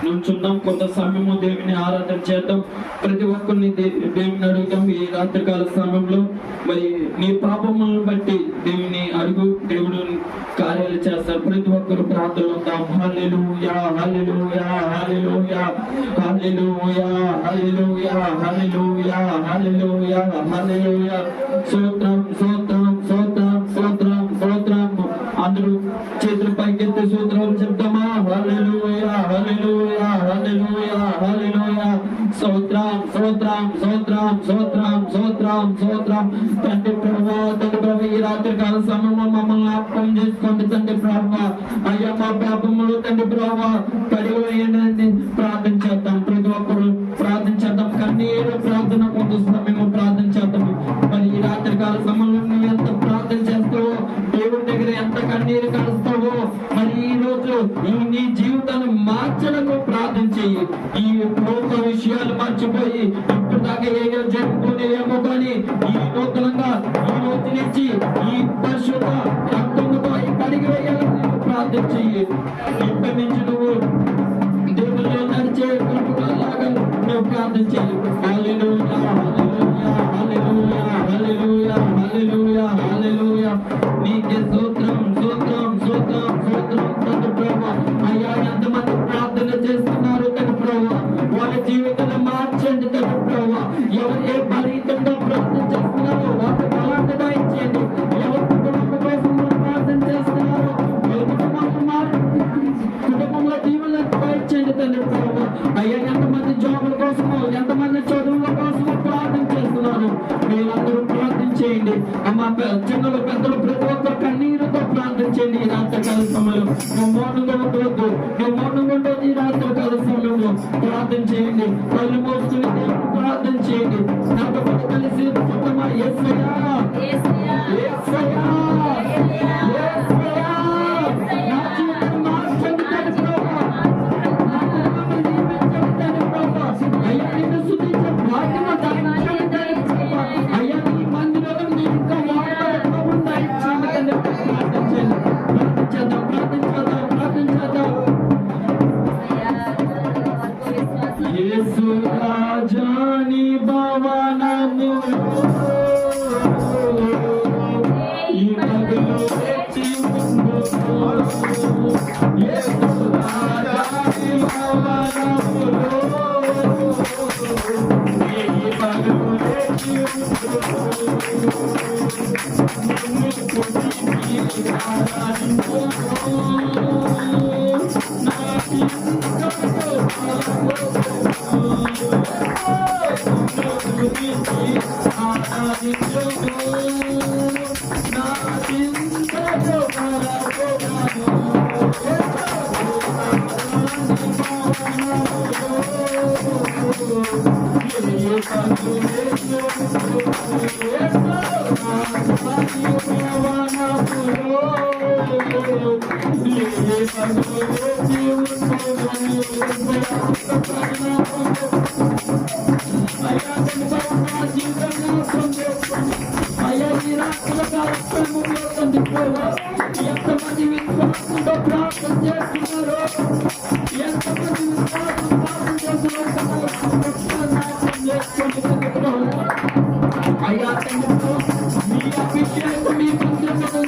నుంచుందాం. కొంత సమయము దేవుని ఆరాధన చేద్దాం. ప్రతి ఒక్కరిని దేవుని అడుగుతాం. ఈ రాత్రికాల సమయంలో మరి నీ పాపములను బట్టి దేవుని అడుగు, దేవుడు కార్యాలు చేస్తారు. ప్రతి ఒక్కరు ప్రార్థన ఉందాం. హల్లెలూయా హల్లెలూయా హల్లెలూయా హల్లెలూయా హల్లెలూయా హల్లెలూయా హల్లెలూయా హల్లెలూయా. స్తోత్రం స్తోత్రం స్తోత్రం స్తోత్రం స్తోత్రం. అందరూ చేతులు పైకెత్తి స్తోత్రాలు చెప్తామా? హల్లెలూయా హల్లెలూయా హల్లెలూయా హల్లెలూయా. స్తోత్రం స్తోత్రం స్తోత్రం స్తోత్రం స్తోత్రం స్తోత్రం. తండ్రి ప్రభువా, తండ్రి ప్రభు, ఈ రాత్రి కాల సమయంలో మమ్మల్ని జ్ఞాపకం చేసుకోండి తండ్రి ప్రభువా. అయ్యా మా పాపములు తండ్రి ప్రభువా కడిగివేయండి. ప్రార్థన చేద్దాం. ప్రతి ఒక్కరు ప్రార్థన చేద్దాం. కన్నీరు ప్రార్థన కొంత సమయం ప్రార్థన చేద్దాం. మరి ఈ రాత్రి కాల సమయంలో నువ్వు ఎంత ప్రార్థన చేస్తావో, దేవుడి దగ్గర ఎంత కన్నీరు కలుస్తావో, మరి ఈ రోజు నీ జీవితాన్ని మార్చడానికి ప్రార్థన చెయ్యి. ఈ లోక విషయాలు మర్చిపోయి ఇప్పుడు దాకా ఏదో జరుపుకునేమో కానీ ఈ నూతనంగా ఈ రోజు నుంచి ఈ పరిశుద్ధ రక్తంతో కడిగి వేయాలని ప్రార్థన చెయ్యి. ఇప్పటి నుంచి నువ్వు దేవుల్లో నడిచే లాగా నువ్వు ప్రార్థన చెయ్యి. హల్లెలూయా హల్లెలూయా హల్లెలూయా హల్లెలూయా హల్లెలూయా హల్లెలూయా. నీకే స్తోత్రం స్తోత్రం స్తోత్రం స్తోత్రం తండ్రి ప్రభువా. అయ్యా ఎంతమంది ప్రార్థన చేస్తున్నారు తండ్రి ప్రభువా, వాళ్ళ జీవితాన్ని మార్చండి తండ్రి ప్రభువా. ఎవరు ఏ బలహీనంగా ప్రార్థన చేస్తున్నారో వాళ్ళ బలాన్ని దయచేయండి. ఎవరు కుటుంబం కోసం ప్రార్థన చేస్తున్నారో వాళ్ళ కుటుంబంలో జీవనాన్ని దయచేయండి తండ్రి ప్రభువా. అయ్యా ఎంతమంది జాబుల కోసమో, ఎంతమంది చదువుల కోసమో ప్రార్థన చేస్తున్నారు, మీరందరూ ప్రార్థన చేయండి. అమ్మ చిన్నలు పెద్దలు ప్రతి ఒక్కరు కన్నీరుతో ప్రార్థన చేయండి. ఈ రాత్రికాల సమయంలో నువ్వు మౌనంగా ఉండవద్దు, నువ్వు మౌనంగా ఉండవద్దు. ఈ రాత్రికాల సమయంలో ప్రార్థన చేయండి. కళ్ళు మోసుకుని దేవుడు ప్రార్థన చేయండి. నాతో పాటు కలిసి చెప్తామా? యేసయ్యా యేసయ్యా యేసయ్యా. నా జీవితాన్ని మార్చండి తండ్రి ప్రభువా. నా కుటుంబాన్ని దీవించండి తండ్రి ప్రభువా. అయ్యా నిన్ను స్తుతించే భాగ్యము దయచేయండి తండ్రి ప్రభువా. అయ్యా నీ మందిరంలో నీ ఇంకా వాడబడకుండా దయచేయండి తండ్రి. ప్రార్థన చేయండి. ప్రార్థన చేద్దాం. ప్రార్థన చేద్దాం. ప్రార్థన చేద్దాం. యేసు రాజాని భవనములో ఈ పగలు వచ్చి ఉండు. యేసు రాజాని భవనములో ఈ పగలు వచ్చి ఉండు. నిన్ను స్తుతించి ఆరాధించును. నా చింతలు ఎంతమంది విశ్వాసంతో ప్రార్థన చేస్తున్నారు, ఎంతమంది విశ్వాసం ప్రార్థన చేస్తున్నారు. అయ్యా తండ్రి, మీ అభిషేకం మీ మందిరంలో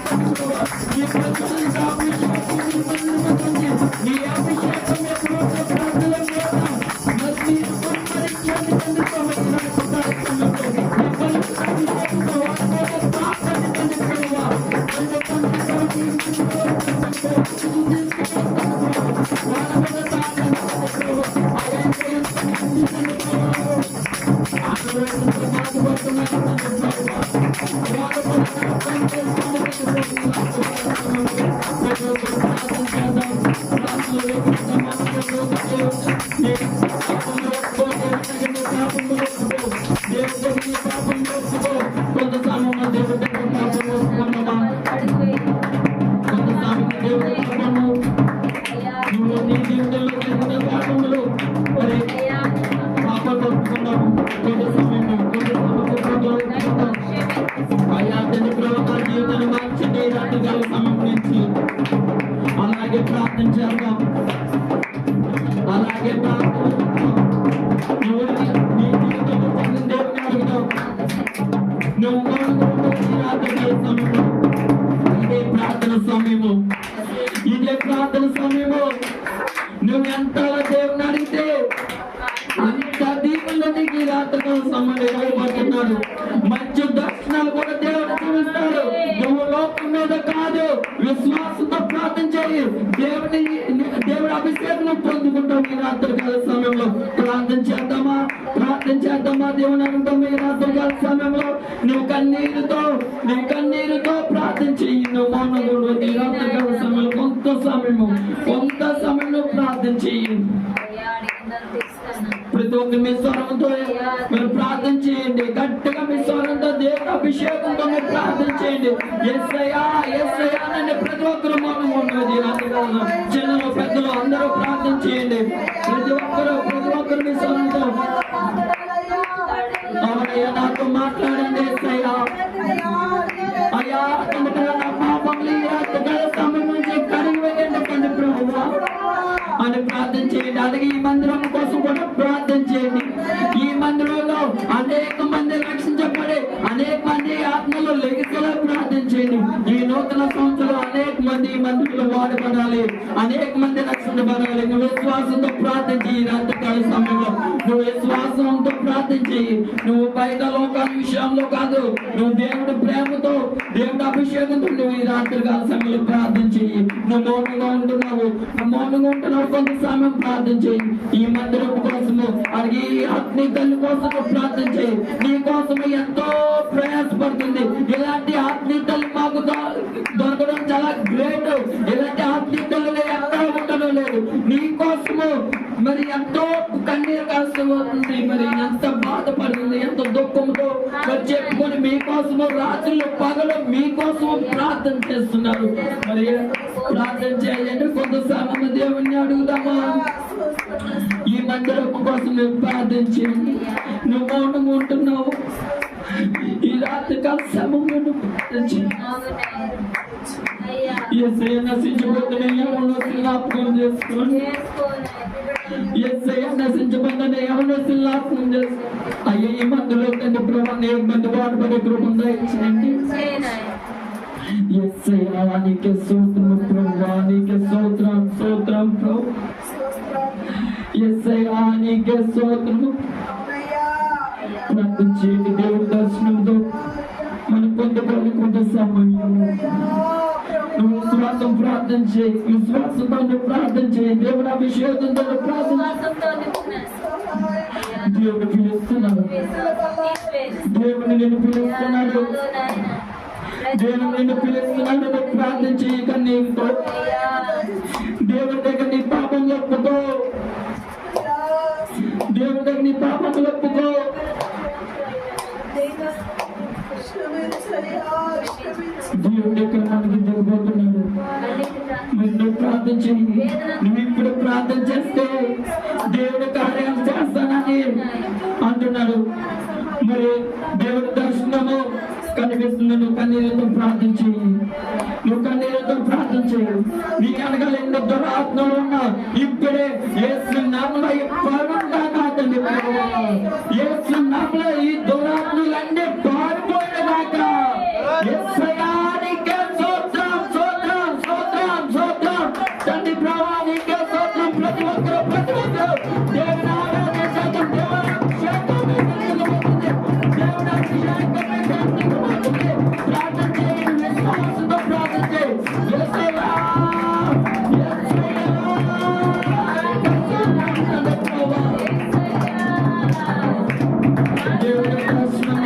మీ ప్రజలకు అభిషేకం మీ మందిరంలో మీ అభిషేకం ఎప్పుడో ప్రార్థన చేద్దాం. మరి సంపరించండి తండ్రి ప్రభువా. అలాగే ప్రార్థన చేద్దాం. అలాగే అలాగే నువ్వు నీ జీవితంలో జరిగిన దేవుని అడుగుతావు. నువ్వు ఇదే ప్రార్థన సమయము, ఇదే ప్రార్థన సమయము. నువ్వు ఎంత దేవుని అడిగితే అంత దీవుల్లో నీకు ఈ రాత్రికాల సమయంలో ఇవ్వబడుతున్నాడు. మంచి దర్శనాలు కూడా దేవుడు చూపిస్తాడు. నువ్వు లోకం మీద కాదు, విశ్వాసంతో ప్రార్థన చేయి. దేవుడి అభిషేకం పొందుకుంటావు. ఈ రాత్రికాల సమయంలో ప్రార్థన చేద్దామా, ప్రార్థన చేద్దామా, దేవుని అనుకుంటాం. ఈ రాత్రికాల సమయంలో నువ్వు కన్నీరుతో ప్రార్థన చెయ్యి. నువ్వు మౌనంగా ఈ రాత్రికాల సమయంలో కొంత సమయంలో ప్రార్థన చెయ్యి. ప్రతి ఒక్క మీ స్వరంతో మీరు ప్రార్థన చేయండి. గట్టిగా మీ స్వరంతో దేవుని అభిషేకంతో మీరు ప్రార్థన చేయండి. యేసయ్యా యేసయ్యా అని ప్రతి ఒక్కరు మౌనంగా ఉన్నది. చిన్నలు పెద్దలు అందరూ ప్రార్థన చేయండి. ప్రతి ఒక్కరు మీ స్వరంతో అవునయ్యా నాతో మాట్లాడండి. యేసయ్యా అయ్యా నా పాపములు సమయం నుంచి కడిగి వేయండి ప్రభువా అని ప్రార్థన చేయండి. అలాగే ఈ మందిరం కోసం కూడా ప్రార్థన చేయండి. ఈ మందిరంలో అనేక మంది రక్షించబడి అనేక మంది ఆత్మలో లెగిసేలా ప్రార్థన చేయండి. ఈ నూతన సంవత్సరం అనేక మంది ఈ మందిరంలో వాడబడాలి, అనేక మంది రక్షించబడాలి. నువ్వు విశ్వాసంతో ప్రార్థన చేయి. రాత్రికాల సమయంలో నువ్వు విశ్వాసంతో ప్రార్థన చేయి. నువ్వు బయట లోకాల విషయంలో కాదు, నువ్వు దేవుడి ప్రేమతో దేవుడి అభిషేకంతో నువ్వు ఈ రాత్రికాల సమయంలో ప్రార్థన చేయి. నువ్వు మౌనంగా ఉంటున్నావు కొంత సమయం ప్రార్థన చేయి. ఈ మందిరం కోసము అలాగే ఈ ఆత్మీయ తల్లి కోసం ప్రార్థన చేయి. నీ కోసము ఎంతో ప్రయాసపడుతుంది. ఇలాంటి ఆత్మీయ తల్లి మాకు దొరకడం చాలా గ్రేట్. ఇలాంటి ఆత్మీయ తల్లి ఎక్కడ ఉండడం లేదు. నీ కోసము మరి ఎంతో కన్నీరు కాస్తుంది, మరి ఎంత బాధపడుతుంది, ఎంత దుఃఖంతో మరి చెప్పుకొని మీకోసము రాత్రులు పగలు మీకోసము ప్రార్థన చేస్తున్నారు. మరి ప్రార్థన చేయండి. కొంత సమయం దేవుణ్ణి అడుగుదామా. ఈ మందిరం కోసం నువ్వు ప్రార్థన చేయండి. నువ్వు మౌనంగా ఉంటున్నావు. ఈ రాత్రి కాల సమయంలో నువ్వు ప్రార్థన చేయండి. యేసయ్య నశించిపోతున్న యవనస్తులను జ్ఞాపకం చేసుకోండి. యేసయ్య నశించిపోతున్న యవనస్తులను జ్ఞాపకం చేసుకోండి. అయ్యా ఈ మందిలో తండ్రి ప్రభు అనేక మంది వాడబడే కృపను దయచేయండి. యేసయ్య నీకే స్తోత్రం ప్రభువా, నీకే స్తోత్రం ప్రభు. యేసయ్య నీకే స్తోత్రం. ప్రార్థన చేయండి. దేవుడి దర్శనంతో మనం పొందుకోనుకుంటే సమయం నువ్వు విశ్వాసం ప్రార్థన చేయి. విశ్వాసంతో నువ్వు ప్రార్థన చేయి. దేవుడి అభిషేకంతో ప్రార్థన. దేవుడు పిలుస్తున్నాడు. దేవుడు నిన్ను పిలుస్తున్నాడు. దేవుడు నిన్ను పిలుస్తున్నాడు. నువ్వు ప్రార్థన చేయక నీతో దేవుడి దగ్గర నీ పాపం ఒప్పుకో. దేవుడి దగ్గర నీ పాపం ఒప్పుకో. దేవుడి దగ్గర మనకి దిగబోతున్నాడు. మరి నువ్వు ప్రార్థన చేయి. నువ్వు ఇప్పుడు ప్రార్థన చేస్తే దేవుడి కార్యాలు చేస్తానని అంటున్నాడు. మరి దేవుడి దర్శనము కనిపిస్తుంది. నువ్వు కన్నీరుతో ప్రార్థన చేయి. నువ్వు కన్నీరుతో ప్రార్థన చేయి. నీ వెనకాల ఎన్నో దురాత్మలు ఉన్నా ఇప్పుడే యేసు నామములో కాదండి. యేసు నామములో ఈ దురాత్మలన్నీ పారిపోయేదాకా యేసయ్యా నీకే స్తోత్రం తండ్రి ప్రభువా నీకే స్తోత్రం. ప్రతి ఒక్కరు దేవుని ఆరాధించడం, దేవుని అభిషేకం ప్రార్థన చేయండి. విశ్వాసంతో ప్రార్థన చేయి. దేవుడి దర్శనం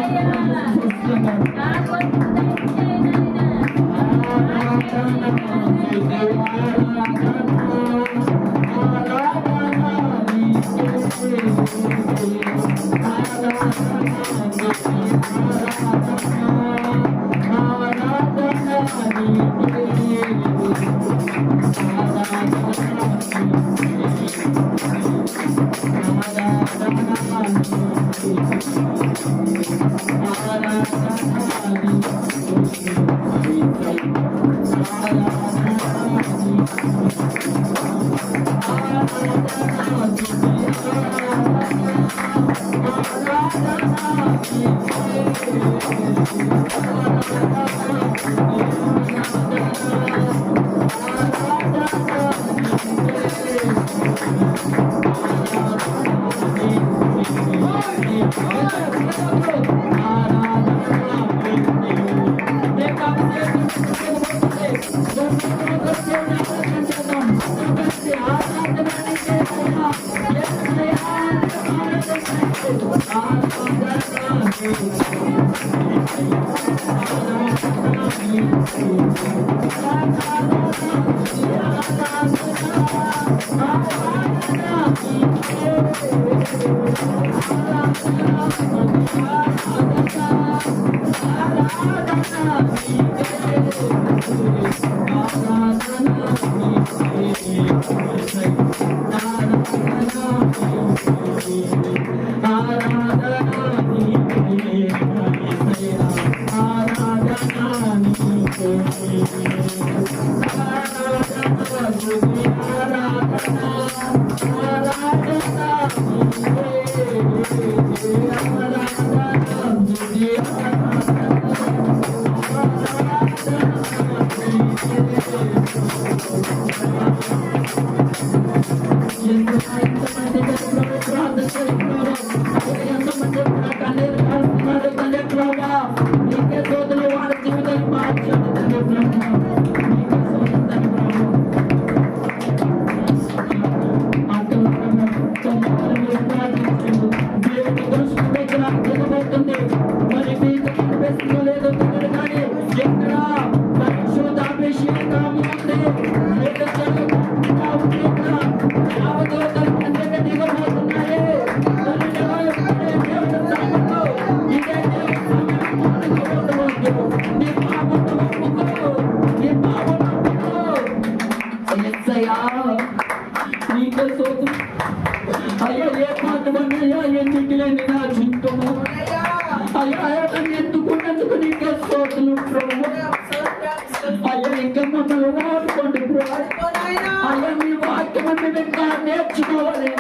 నేర్చుకోవాలి,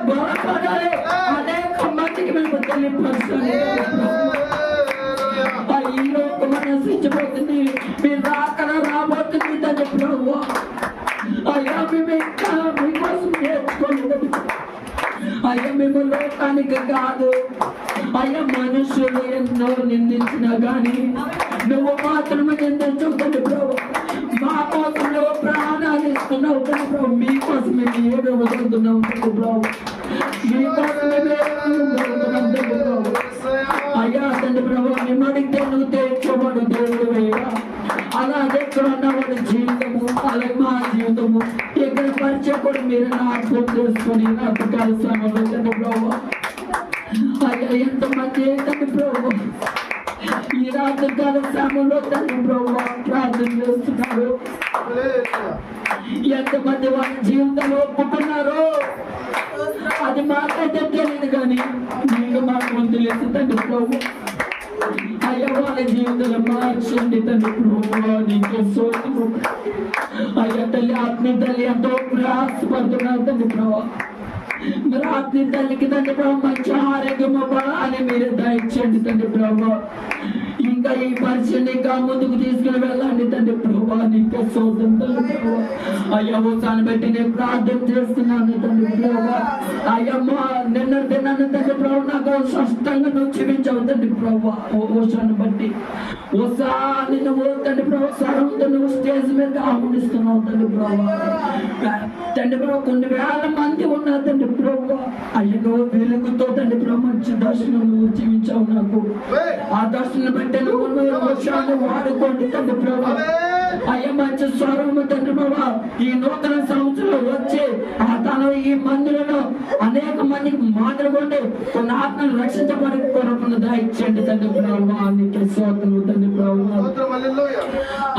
బలపడాలి, అనేక మందికి మేము తెలియపరచాలి. ఈ లోకం నశించిపోతుంది, మీరు రాకడ రాబోతుంది తండ్రి ప్రభువా. అయ్యా మేము ఇంకా మీకోసం నేర్చుకోలేదు అయ్యా, మేము లోకానికి కాదు అయ్యా, మనుషులు ఎన్నో నిందించినా గానీ నువ్వు మాత్రమే నిందించవు తండ్రి ప్రభు. మా కోసం నువ్వు ప్రాణాలు ఇస్తున్నావు తండ్రి ప్రభు. మీకోసం మేము ఏదో వదులుతున్నాం తండ్రి ప్రభు. మీకోసం తండ్రి ప్రభు. అయ్యా తండ్రి ప్రభు, మేము అడిగితే నువ్వు తెచ్చుకోడు దేవుడు అయ్యా. అలాగే ఎక్కడ ఉన్న వాడి జీవితము, అలాగే మా జీవితము ఇక్కడ పరిచయం కూడా మీరు నాశనం చేసుకొని నాకు కలిసాము తండ్రి ప్రభు. అయ్యా ఎంతమంది తండ్రి ప్రభు ఈ రాత్రి కాల సమయంలో తండ్రి ప్రభు ప్రార్థన చేస్తున్నారు. ఎంతమంది వాళ్ళ జీవితంలో ఒప్పుకున్నారు అది మాకైతే తెలియదు, కానీ మీకు మాకు తెలియదు తండ్రి ప్రభు. అయ్యా వాళ్ళ జీవితంలో మార్చండి తండ్రి ప్రభు. నీకే స్తోత్రం అయ్యా. తల్లి ఆత్మీయ తల్లి ఎంతో ప్రయాసపడుతున్నారు తండ్రి ప్రభు. మీరు ఆత్మీయ తల్లికి తండ్రి ప్రభు మంచి ఆరోగ్యం అని మీరు దయచేయండి తండ్రి ప్రభు. ఇంకా ఈ పరిచయం ఇంకా ముందుకు తీసుకుని వెళ్ళండి తండ్రి ప్రభు. నీకే స్తోత్రం తండ్రి ప్రభు. అయ్యా ఒకసారి బట్టి నేను ప్రార్థన చేస్తున్నాను తండ్రి ప్రభు. అయ్యమ్మ నిన్న తిన్నాను తండ్రి ప్రభు. నాకు స్పష్టంగా నువ్వు చూపించావు తండ్రి ప్రభు. ఓసాన్ని బట్టి ఓసారి నువ్వు తండ్రి ప్రభు సరంతో నువ్వు స్టేజ్ మీద ఆహ్వానిస్తున్నావు తండ్రి ప్రభు. తండ్రి ప్రభు కొన్ని వేల మంది ఉన్నారు తండ్రి ప్రభు. అయ్యో వెలుగుతో తండ్రి ప్రభు మంచి దర్శనం నువ్వు జీవించావు నాకు. ఆ దర్శనం బట్టి నువ్వు వర్షాన్ని వాడుకోండి తండ్రి ప్రభు. అయ్యా మంచి స్వరము తండ్రి ప్రభు. ఈ నూతన సంవత్సరం వచ్చి ఆ తన ఈ మందిరంలో అనేక మందికి మాట్లాడుకోండి, కొన్ని ఆత్మను రక్షించబడి కొరకును దయచేయండి తండ్రి ప్రభు. నీకే స్తోత్రం తండ్రి ప్రభు.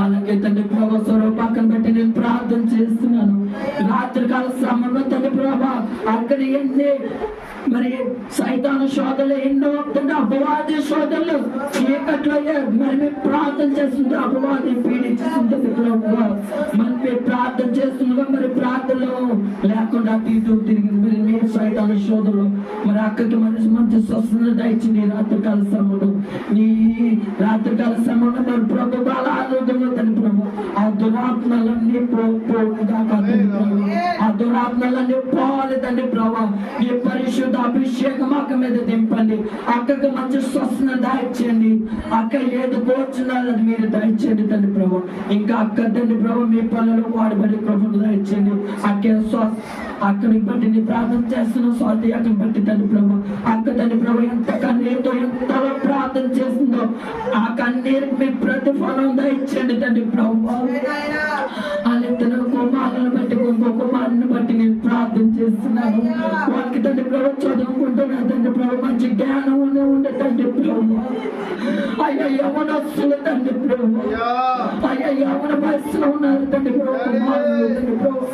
అలాగే తండ్రి ప్రభు స్వరం పక్కన పెట్టి నేను ప్రార్థన చేస్తున్నాను. రాత్రి కాల సమయంలో తండ్రి ప్రభు ప్రభా అక్కడ ఎన్ని మరి సైతాను శోధనలు ఎన్నో తండ్రి, అపవాది శోధనలు చీకట్లో మరి మేము ప్రార్థన చేస్తుంటే అపవాది పీడించుతుంటుంది ప్రభా. మరి మేము ప్రార్థన చేస్తుండగా మరి ప్రార్థనలో లేకుండా అటు తిరిగింది. మరి మీరు సైతాను శోధనలు మరి అక్కడికి మనిషి మంచి స్వస్థత దయచింది రాత్రికాల సమయంలో. నీ రాత్రికాల సమయంలో మరి ప్రభు బాల ఆరోగ్యంలో తండ్రి ప్రభు ఆ దురాత్మలన్నీ పోగా తండ్రి ప్రభు, ఆ దురాత్మలన్నీ పోవాలి తండ్రి ప్రభు. నీ పరిశుద్ధ అభిషేకం అక్క మీద దింపండి. అక్కకి మంచి స్వస్థత దయచేయండి. అక్క ఏది కోరుచున్నారో అది మీరు దయచేయండి తండ్రి ప్రభు. ఇంకా అక్క తండ్రి ప్రభు మీ పనులు వాడబడి ప్రభుత్వం దయచేయండి. అక్కడిని బట్టి నీ ప్రార్థన చేస్తున్న స్వాతి అక్కడిని బట్టి తండ్రి ప్రభు. అక్క తండ్రి ప్రభు ఎంత కన్నీరుతో ఎంతలో ప్రార్థన చేస్తుందో ఆ కన్నీరుకి మీ ప్రతిఫలం దయచేయండి తండ్రి ప్రభు. వాళ్ళిద్దరు కుమారులను బట్టి ఇంకో కుమారుని బట్టి నేను ప్రార్థన చేస్తున్నాను. వాళ్ళకి తండ్రి ప్రభు చదువుకుంటున్నాను తండ్రి ప్రభు, మంచి జ్ఞానం ఉండే తండ్రి ప్రభు. అయ్యా యవనస్తులు తండ్రి ప్రభు, అయ్యా యవన వయసులో ఉన్నారు తండ్రి ప్రభు. కుమారులు తండ్రి ప్రభు,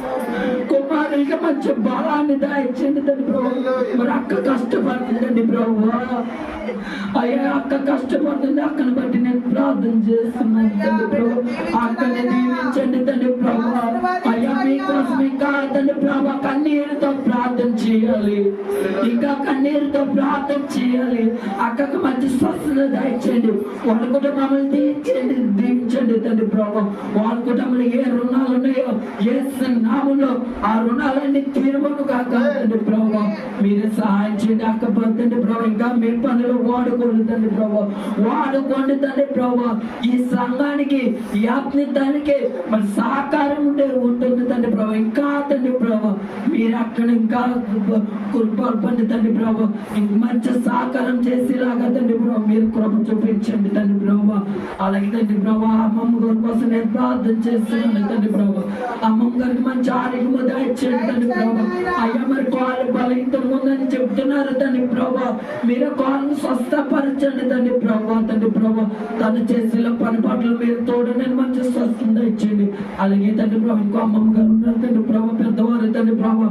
కుమారులకి మంచి బలాన్ని దాయించండి తండ్రి ప్రభు. మరి అక్క కష్టపడుతుందండి ప్రభు. అయ్యా అక్క కష్టపడుతుంది, అక్కను బట్టి నేను ప్రార్థన చేస్తున్నాను తండ్రి ప్రభు. అక్కని దీవించండి తండ్రి ప్రభు. అయ్యా మీకోసం ఇంకా తండ్రి ప్రభు కన్నీరుతో ప్రార్థన చేయాలి, ఇంకా కన్నీరుతో ప్రార్థన చేయాలి. అక్కకు మంచి స్వస్థత దయచేయండి. వాళ్ళ కుటుంబాలను దీవించండి తండ్రి ప్రభు. వాళ్ళ కుటుంబంలో ఏ రుణాలు ఉన్నాయో యేసు నామములో ఆ రుణాలన్నీ తీరువను కాక తండ్రి ప్రభు మీరే సహాయం చేయండి. అక్కపోతండి ప్రభు ఇంకా మీ పనులు వాడుకోండి తండ్రి ప్రభు, వాడుకోండి తండ్రి ప్రభు. ఈ సంఘానికి ఈ ఆత్మీయతకి మరి సహకారం ఉంటుంది తండ్రి ప్రభు. ఇంకా తండ్రి ప్రభు మీరు అక్కడ ఇంకా కృపండి తండ్రి ప్రభు. మంచి సహకారం చేసేలాగా తండ్రి ప్రభు మీరు కృప చూపించండి తండ్రి ప్రభు. అలాగే తండ్రి ప్రభు అమ్మమ్మ గారి కోసం నేను ప్రార్థన చేస్తున్నాను తండ్రి ప్రభు. అమ్మమ్మ గారికి మంచి ఆరోగ్యం దయచేయండి తండ్రి ప్రభు. అయ్యా మరి కాలు బలహీనత ఉందని చెప్తున్నారు తండ్రి ప్రభు, మీరు కాళ్ళను స్వస్థపరచండి తండ్రి ప్రభు. తండ్రి ప్రభు తను చేసిన పని పట్ల మీరు తోడు నేను మంచి స్వస్థత ఇచ్చింది. అలాగే తండ్రి ప్రభు ఇంకో అమ్మమ్మ గారు ఉన్నారు తండ్రి ప్రభు, పెద్దవారు తండ్రి ప్రభు.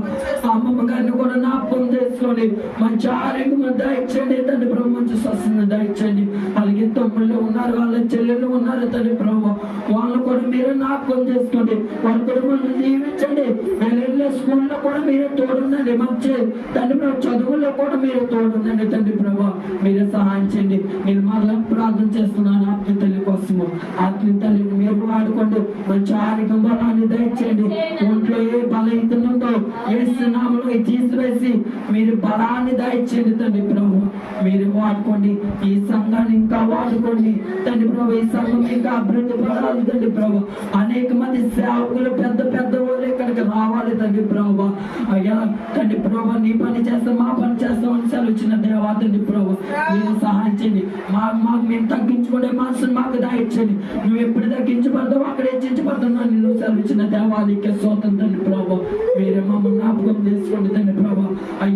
ఆ అమ్మమ్మ గారిని కూడా జ్ఞాపకం చేసుకొని మంచి ఆరోగ్యం దయచేయండి తండ్రి ప్రభు, మంచి స్వస్థత దయచేయండి. అలాగే తమ్ముళ్ళు ఉన్నారు, వాళ్ళ చెల్లెళ్ళు ఉన్నారు తండ్రి ప్రభు, వాళ్ళు కూడా మీరు జ్ఞాపకం చేసుకోండి. వాళ్ళ కూడా మనం జీవించండి. వెళ్ళే స్కూల్లో కూడా మీరు తోడుందండి. మంచి తండ్రి ప్రభు చదువుల్లో కూడా మీరు తోడుందండి తండ్రి ప్రభు. మీరే సహాయం చేయండి. నేను మళ్ళీ ప్రార్థన చేస్తున్నాను ఆత్మీయ తల్లి కోసము. ఆత్మీయ తల్లిని మీరు వాడుకోండి. మంచి ఆరోగ్యం బలాన్ని దయచేయండి. ఒంట్లో ఏ బలహీనత ఉందో యేసు నామములో తీసివేసి మీరు బలాన్ని దయచేయండి తండ్రి ప్రభు. మీరు వాడుకోండి. ఈ సంఘాన్ని ఇంకా వాడుకోండి తండ్రి ప్రభు. ఈ సంఘం ఇంకా అభివృద్ధి పడాలి తండ్రి ప్రభు. అనేక మంది సేవకులు పెద్ద పెద్ద వాళ్ళు ఇక్కడికి రావాలి తండ్రి ప్రభు. అయ్యా తండ్రి ప్రభు నీ పని చేస్తాం మా పని చేస్తాం అని సెలవుచ్చిన దేవా తండ్రి ప్రభు మీరు సహాయం చేయండి. మాకు మేము తగ్గించుకునే మనసును మాకు దయచేయండి. నువ్వు ఎప్పుడు తగ్గించబడతావు అక్కడ హెచ్చించబడుతున్నావు నువ్వు సెలవుచ్చిన దేవాలయకే స్తోత్రం తండ్రి ప్రభు. మీరే మమ్మల్ని జ్ఞాపకం చేసుకోండి తండ్రి ప్రభు.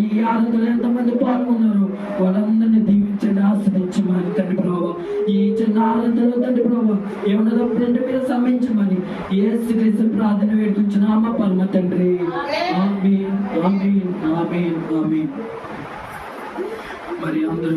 ఈ ఆరాధనలో ఎంతమంది పాల్గొన్నారు వాళ్ళందరినీ దీవించండి, ఆశ్రయించమని తండ్రి ప్రభు. ఈ చిన్న ఆరాధనలో తండ్రి ప్రభు ఏమన్నా తప్పులంటే మీరు సమయించమని యేసుక్రీస్తు ప్రార్థన వేడుకుంటున్నామా పరమ తండ్రి. ఆమేన్ ఆమేన్ ఆమేన్ ఆమేన్. మరి అందరూ